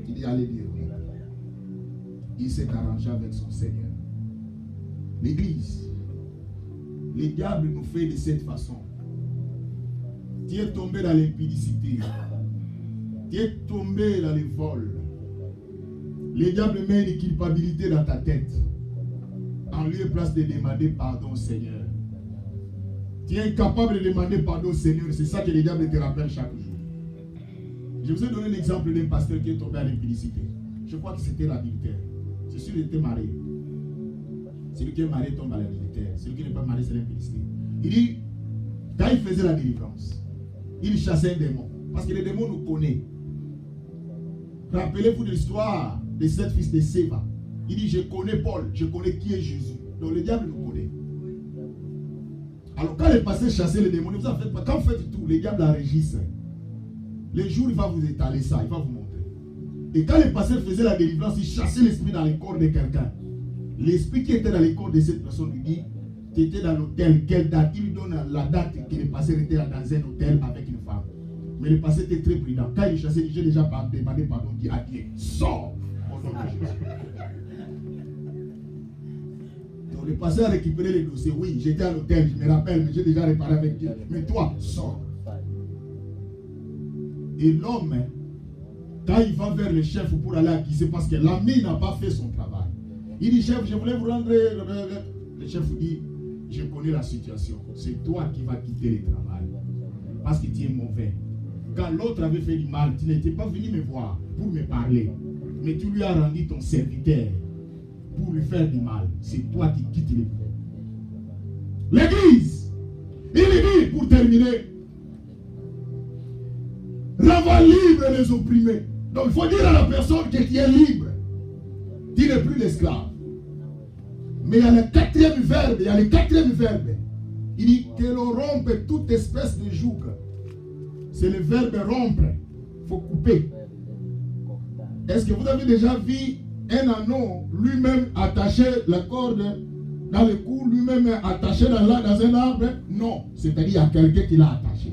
[SPEAKER 1] Il dit, allez dire oui. Il s'est arrangé avec son Seigneur. L'église, le diable nous fait de cette façon. Tu es tombé dans l'impudicité. Tu es tombé dans les vols. Le diable met une culpabilité dans ta tête. En lieu et place de demander pardon au Seigneur. Tu es incapable de demander pardon au Seigneur. C'est ça que le diable te rappelle chaque jour. Je vous ai donné l'exemple d'un pasteur qui est tombé à l'impudicité. Je crois que c'était l'adultère. C'est sûr qu'il était marié. Celui qui est marié tombe à l'adultère. Celui qui n'est pas marié, c'est l'impudicité. Il dit, quand il faisait la délivrance, il chassait un démon. Parce que les démons nous connaissent. Rappelez-vous de l'histoire des 7 fils de Séva. Il dit, je connais Paul, je connais qui est Jésus. Donc le diable nous connaît. Alors quand les pasteurs chassaient les démons, vous en faites pas. Quand vous faites tout, le diable enregistre. Les jours, il va vous étaler ça, il va vous montrer. Et quand les pasteurs faisaient la délivrance, ils chassaient l'esprit dans le corps de quelqu'un. L'esprit qui était dans le corps de cette personne lui dit, tu étais dans l'hôtel, quelle date? Il lui donne la date que le pasteur était dans un hôtel avec une femme. Mais le pasteur était très prudent. Quand il chassait, j'ai déjà demandé pardon, il dit adieu, sors au nom de Jésus. Donc le pasteur a récupéré les dossiers. Oui, j'étais à l'hôtel, je me rappelle, mais j'ai déjà réparé avec Dieu. Mais toi, sors. Et l'homme, quand il va vers le chef pour aller acquiser, parce que l'ami n'a pas fait son travail. Il dit, chef, je voulais vous rendre. Le chef vous dit, je connais la situation. C'est toi qui vas quitter le travail. Parce que tu es mauvais. Quand l'autre avait fait du mal, tu n'étais pas venu me voir pour me parler. Mais tu lui as rendu ton serviteur pour lui faire du mal. C'est toi qui quittes l'église. Il dit, pour terminer, renvoie libre les opprimés. Donc il faut dire à la personne que tu es libre. Tu n'es plus l'esclave. Mais il y a le quatrième verbe. Il dit que l'on rompe toute espèce de joug. C'est le verbe rompre. Il faut couper. Est-ce que vous avez déjà vu un anneau lui-même attaché la corde dans le cou, lui-même attaché dans un arbre? Non. C'est-à-dire qu'il y a quelqu'un qui l'a attaché.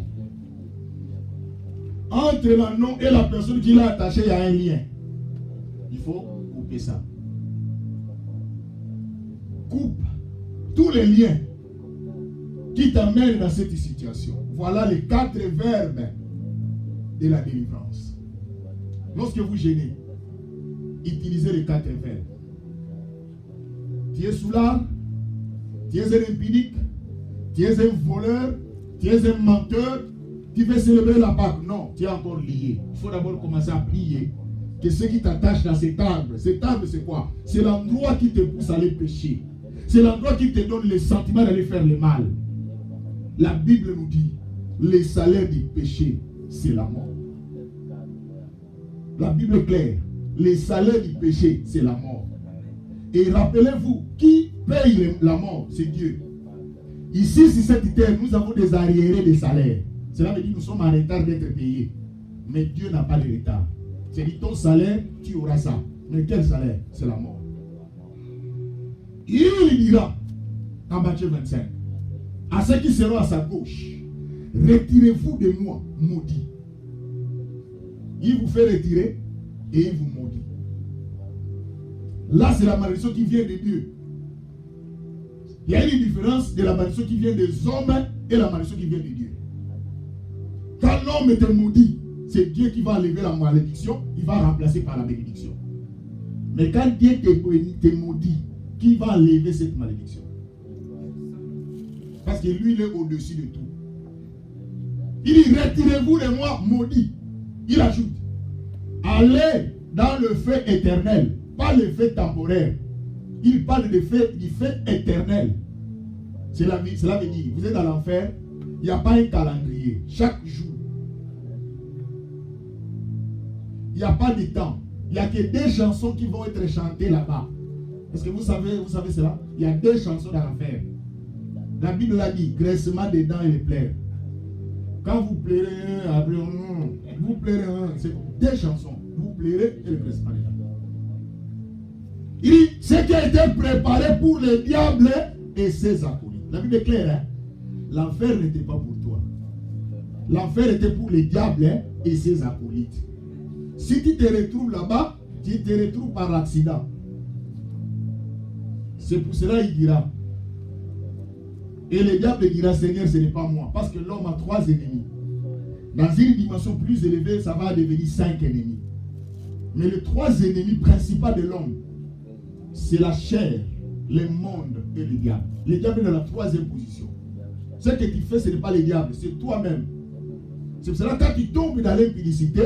[SPEAKER 1] Entre l'anneau et la personne qui l'a attaché, il y a un lien. Il faut couper ça. Coupe tous les liens qui t'amènent dans cette situation. Voilà les 4 verbes de la délivrance. Lorsque vous gênez, utilisez les 4 verbes. Tu es soulard, tu es un impudique, tu es un voleur, tu es un menteur, tu veux célébrer la Pâque. Non, tu es encore lié. Il faut d'abord commencer à prier que ce qui t'attache dans cet arbre c'est quoi? C'est l'endroit qui te pousse à aller pécher. C'est l'endroit qui te donne le sentiment d'aller faire le mal. La Bible nous dit, le salaire du péché, c'est la mort. La Bible est claire. Le salaire du péché, c'est la mort. Et rappelez-vous, qui paye la mort? C'est Dieu. Ici, sur cette terre, nous avons des arriérés de salaire. Cela veut dire que nous sommes en retard d'être payés. Mais Dieu n'a pas de retard. C'est dit, ton salaire, tu auras ça. Mais quel salaire? C'est la mort. Il dira, en Matthieu 25, à ceux qui seront à sa gauche, retirez-vous de moi, maudit. Il vous fait retirer et il vous maudit. Là, c'est la malédiction qui vient de Dieu. Il y a une différence de la malédiction qui vient des hommes et la malédiction qui vient de Dieu. Quand l'homme était maudit, c'est Dieu qui va enlever la malédiction, il va remplacer par la bénédiction. Mais quand Dieu te maudit, qui va enlever cette malédiction? Parce que lui, il est au-dessus de tout. Il dit, retirez-vous de moi, maudit. Il ajoute, allez dans le feu éternel, pas le feu temporaire. Il parle du feu éternel. Cela veut dire, vous êtes dans l'enfer, il n'y a pas un calendrier. Chaque jour, il n'y a pas de temps. Il n'y a que 2 chansons qui vont être chantées là-bas. Est-ce que vous savez cela? Il y a 2 chansons dans l'enfer. La Bible l'a dit, graissement des dents et les plaies. Quand vous plairez, après, vous plairez, c'est 2 chansons. Vous plairez et le graissement des dents. Il dit, Ce qui a été préparé pour le diable et ses acolytes. La Bible est claire, hein? L'enfer n'était pas pour toi. L'enfer était pour le diable et ses acolytes. Si tu te retrouves là-bas, tu te retrouves par accident. C'est pour cela qu'il dira. Et le diable dira, Seigneur, ce n'est pas moi. Parce que l'homme a 3 ennemis. Dans une dimension plus élevée, ça va devenir 5 ennemis. Mais les 3 ennemis principaux de l'homme, c'est la chair, le monde et le diable. Le diable est dans la 3e position. Ce que tu fais, ce n'est pas le diable, c'est toi-même. C'est pour cela que quand tu tombes dans l'impudicité,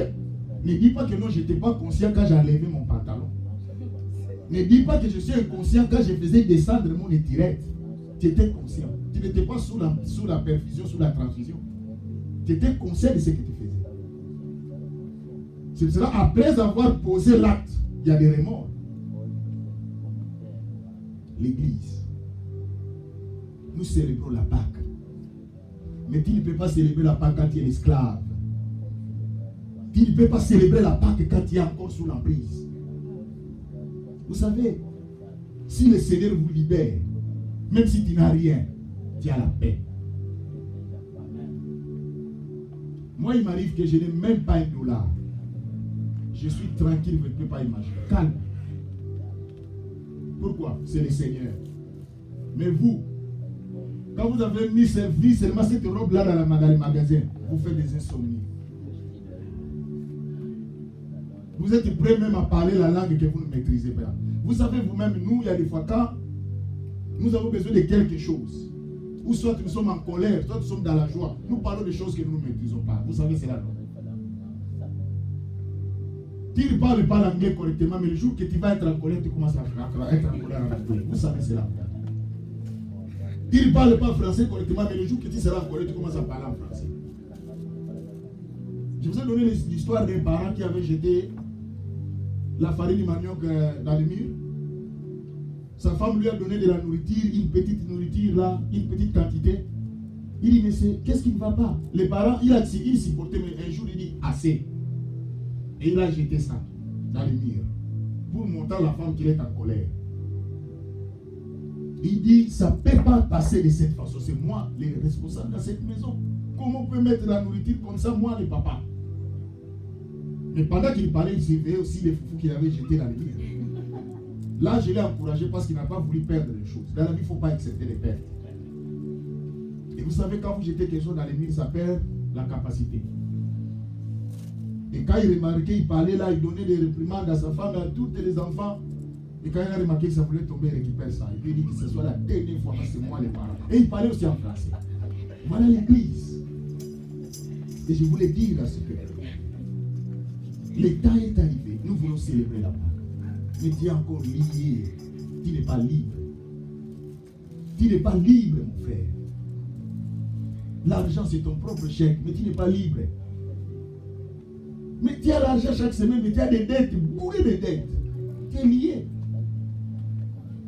[SPEAKER 1] ne dis pas que non, je n'étais pas conscient quand j'ai enlevé mon pantalon. Ne dis pas que je suis inconscient quand je faisais descendre mon étirette. Tu étais conscient. Tu n'étais pas sous la perfusion, sous la transfusion. Tu étais conscient de ce que tu faisais. C'est pour cela, après avoir posé l'acte, il y a des remords. L'église. Nous célébrons la Pâque. Mais tu ne peux pas célébrer la Pâque quand tu es esclave. Tu ne peux pas célébrer la Pâque quand tu es encore sous l'emprise. Vous savez, si le Seigneur vous libère, même si tu n'as rien, tu as la paix. Moi, il m'arrive que je n'ai même pas $1. Je suis tranquille, vous ne pouvez pas imaginer. Calme. Pourquoi? C'est le Seigneur. Mais vous, quand vous avez mis seulement cette robe-là dans le magasin, vous faites des insomnies. Vous êtes prêts même à parler la langue que vous ne maîtrisez pas. Vous savez vous-même, nous, il y a des fois quand nous avons besoin de quelque chose, ou soit nous sommes en colère, soit nous sommes dans la joie, nous parlons de choses que nous ne maîtrisons pas. Vous savez cela, non? Tu ne parles pas l'anglais correctement, mais le jour que tu vas être en colère, tu commences à être en colère en anglais. Vous savez cela. Tu ne parles pas français correctement, mais le jour que tu seras en colère, tu commences à parler en français. Je vous ai donné l'histoire d'un parent qui avait jeté la farine du manioc dans le mur. Sa femme lui a donné de la nourriture, une petite nourriture là, une petite quantité. Il dit, mais qu'est-ce qui ne va pas? Les parents, il supportait, mais un jour il dit, assez. Et il a jeté ça dans le mur pour montrer à la femme qu'il est en colère. Il dit, ça ne peut pas passer de cette façon. C'est moi, les responsables de cette maison. Comment on peut mettre la nourriture comme ça, moi, le papa? Mais pendant qu'il parlait, il surveillait aussi les foufous qu'il avait jetés dans le mur. Là, je l'ai encouragé parce qu'il n'a pas voulu perdre les choses. Dans la vie, il ne faut pas accepter les pertes. Et vous savez, quand vous jetez quelque chose dans les murs, ça perd la capacité. Et quand il remarquait, il parlait là, il donnait des réprimandes à sa femme et à tous les enfants. Et quand il a remarqué que ça voulait tomber, il récupère ça. Et puis il dit que ce soit la dernière fois, parce que c'est moi les parents. Et il parlait aussi en français. Voilà l'église. Et je voulais dire à ce que le temps est arrivé. Nous voulons célébrer la Pâque. Mais tu es encore lié. Tu n'es pas libre. Tu n'es pas libre, mon frère. L'argent, c'est ton propre chèque, mais tu n'es pas libre. Mais tu as l'argent chaque semaine, mais tu as des dettes, bourrées de dettes. Tu es lié.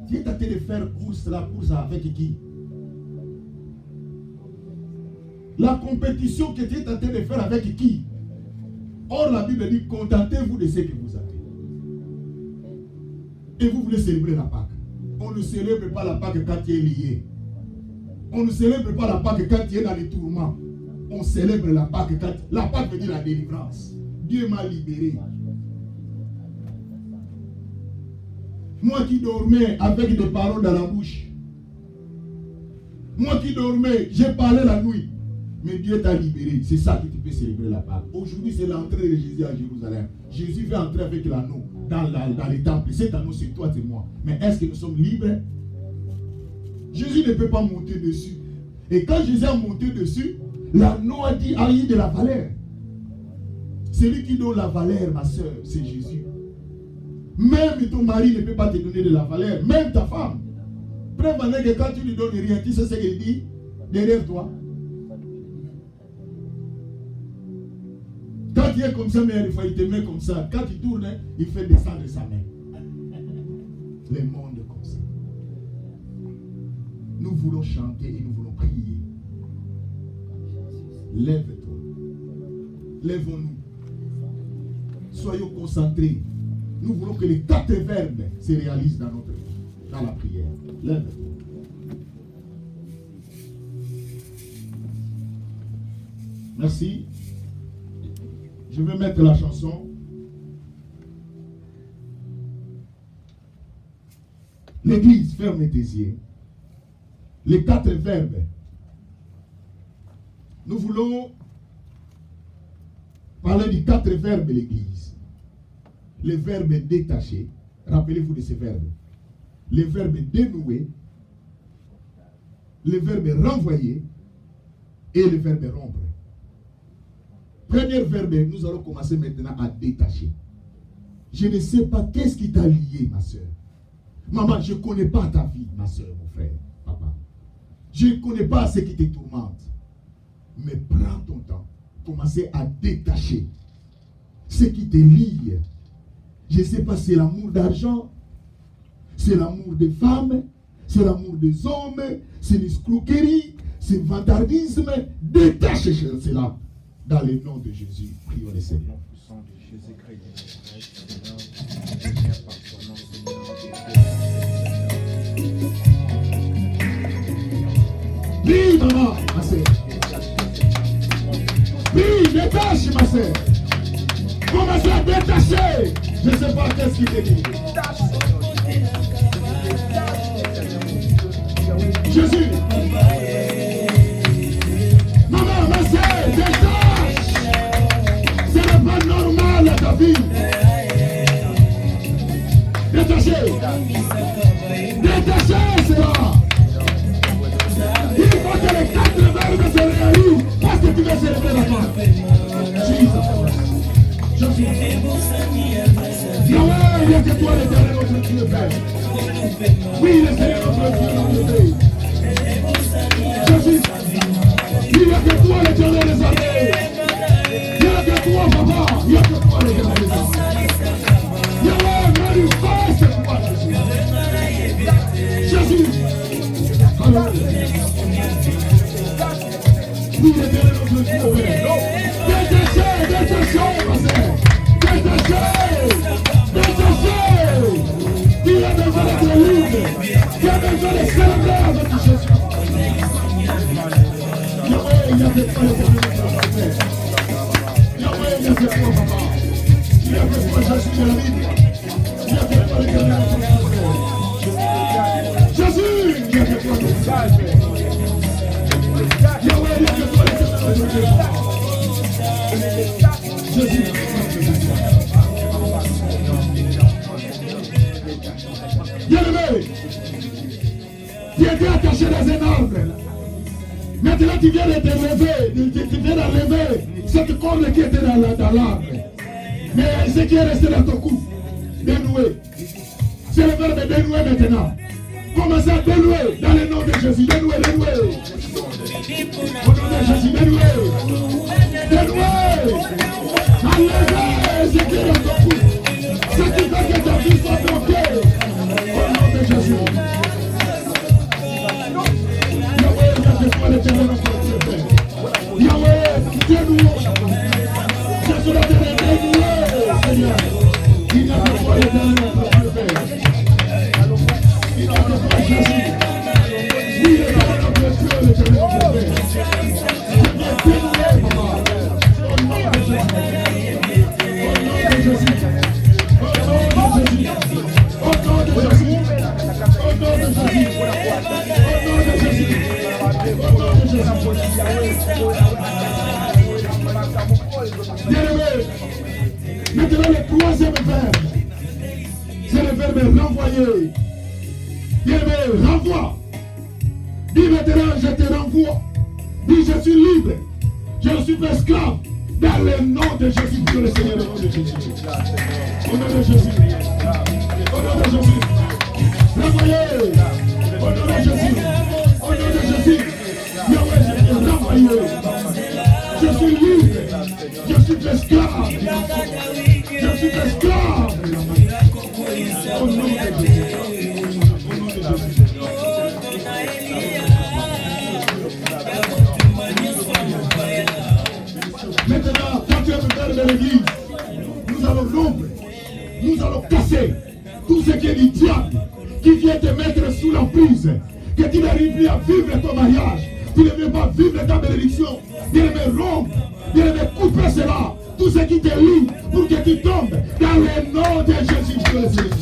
[SPEAKER 1] Tu es tenté de faire la course avec qui? La compétition que tu es tenté de faire avec qui? Or, la Bible dit, contentez-vous de ce que vous avez. Et vous voulez célébrer la Pâque. On ne célèbre pas la Pâque quand tu es lié. On ne célèbre pas la Pâque quand tu es dans les tourments. On célèbre la Pâque quand... La Pâque veut dire la délivrance. Dieu m'a libéré. Moi qui dormais avec des paroles dans la bouche. Moi qui dormais, j'ai parlé la nuit. Mais Dieu t'a libéré. C'est ça que tu peux célébrer la Pâque. Aujourd'hui, c'est l'entrée de Jésus à Jérusalem. Jésus veut entrer avec l'anneau dans les temples. Cet anneau, c'est toi, c'est moi. Mais est-ce que nous sommes libres? Jésus ne peut pas monter dessus. Et quand Jésus a monté dessus, l'anneau a dit, a eu de la valeur. Celui qui donne la valeur, ma soeur, c'est Jésus. Même ton mari ne peut pas te donner de la valeur. Même ta femme. Preuve en est que quand tu lui donnes rien, tu sais ce qu'il dit derrière toi. Quand il est comme ça, mais des fois il te met comme ça. Quand il tourne, il fait descendre sa main. Le monde comme ça. Nous voulons chanter et nous voulons prier. Lève-toi. Lèvons-nous. Soyons concentrés. Nous voulons que les 4 verbes se réalisent dans notre vie, dans la prière. Lève-toi. Merci. Je vais mettre la chanson. L'église, ferme tes yeux. Les 4 verbes. Nous voulons parler des 4 verbes de l'église. Les verbes détachés. Rappelez-vous de ces verbes. Les verbes dénoués. Les verbes renvoyer. Et le verbe rompre. Premier verbe, nous allons commencer maintenant à détacher. Je ne sais pas qu'est-ce qui t'a lié, ma soeur. Maman, je ne connais pas ta vie, ma soeur, mon frère, papa. Je ne connais pas ce qui te tourmente. Mais prends ton temps. Commencez à détacher ce qui te lie. Je ne sais pas si c'est l'amour d'argent, c'est l'amour des femmes, c'est l'amour des hommes, c'est l'escroquerie, c'est le vandalisme. Détachez cela. Dans le nom de Jésus, prions le Seigneur. Oui, maman, ma soeur. Oui, détache, ma soeur. Commencez à détacher. Je ne sais pas qu'est-ce qui te dit. Jésus. Maman, ma soeur, détache. Ce n'est pas normal à ta vie. Détachez. Détachez cela. Il faut que les 4 verbes se réalisent parce que tu vas célébrer la femme. Jésus. Yahweh, il y a que toi l'éternel notre Dieu, Père. Oui, le Seigneur notre Dieu, notre Dieu. Jésus. Il n'y a que toi l'éternel des armées. Il n'y a que toi, papa. Il n'y a que toi l'éternel des armées. Yahweh, manifeste-toi, Jésus. Jésus. Alléluia. Oui, l'éternel notre Dieu, Père. Détachez, détachez, ma sœur. Détachez, détachez. Il a besoin d'être libre. Il a besoin de célébrer avec Jésus. Yahweh, il y a fait quoi l'éternel notre Père. Yahweh, il a fait quoi, papa. Il a fait quoi Jésus de la Bible. Il a fait quoi l'éternel notre Père. Jésus, il a fait quoi notre Père. Yahweh, il a fait quoi l'éternel notre Père. Jésus. Bien-aimé, tu étais attaché dans un arbre. Maintenant, tu viens de te lever, tu viens d'enlever cette corde qui était dans l'arbre. Mais ce qui est resté dans ton cou, dénoué. C'est le verbe dénouer maintenant. Commencez à dénouer dans le nom de Jésus. Dénouer, dénouer. Au nom de Jésus, dénouer. Dénouer. Enlevez ce qui est dans ton cou. Ce qui fait que ta vie soit bloquée. Au nom de Jésus. Yahweh, il y a que toi l'éternel notre Dieu. Yahweh, dénouer. Jésus l'éternel, dénouer, Seigneur. Il n'y a que toi l'éternel notre Dieu. Il n'y a que toi Jésus. Oui, l'éternel notre Dieu, l'éternel notre Dieu. Je viens dénouer, maman. Au nom de Jésus. Au nom de Jésus. Au nom de Jésus. Au nom de Jésus. Au nom de Jésus. Au nom de Jésus. Bien-aimé, maintenant le 3e verbe, c'est le verbe renvoyer. Bien-aimé, renvoie. Dis maintenant, je te renvoie. Dis, je suis libre. Je ne suis pas esclave. Dans le nom de Jésus, Dieu le Seigneur, au nom de Jésus. Au nom de Jésus. Au nom de Jésus. Renvoyez. Au nom de Jésus. Au nom de Jésus. Yahweh, je t'ai renvoyé. Je suis libre. Je suis esclave. Je suis esclave. Au nom de Jésus. Au nom de Jésus. Maintenant, quand tu es le père de l'église, nous allons l'ombre. Nous allons du diable qui vient te mettre sous l'emprise, que tu n'arrives plus à vivre ton mariage, tu ne veux pas vivre ta bénédiction, Dieu me rompre, Dieu me couper cela, tout ce qui te lie pour que tu tombes dans le nom de Jésus. Je le célèbre.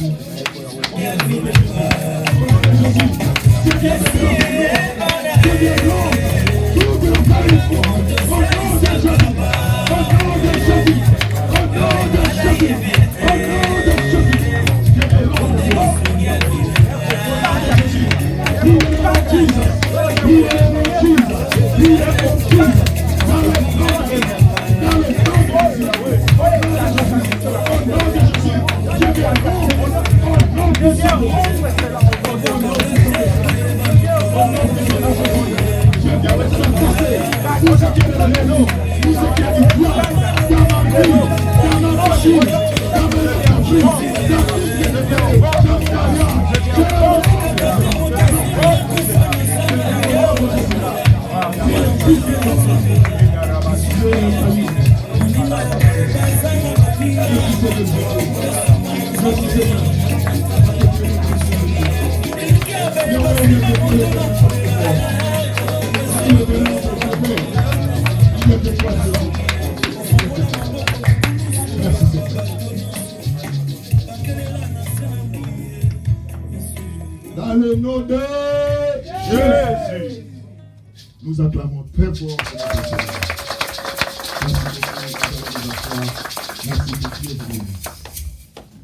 [SPEAKER 1] Dans le nom de Jésus, nous acclamons très fort. Merci,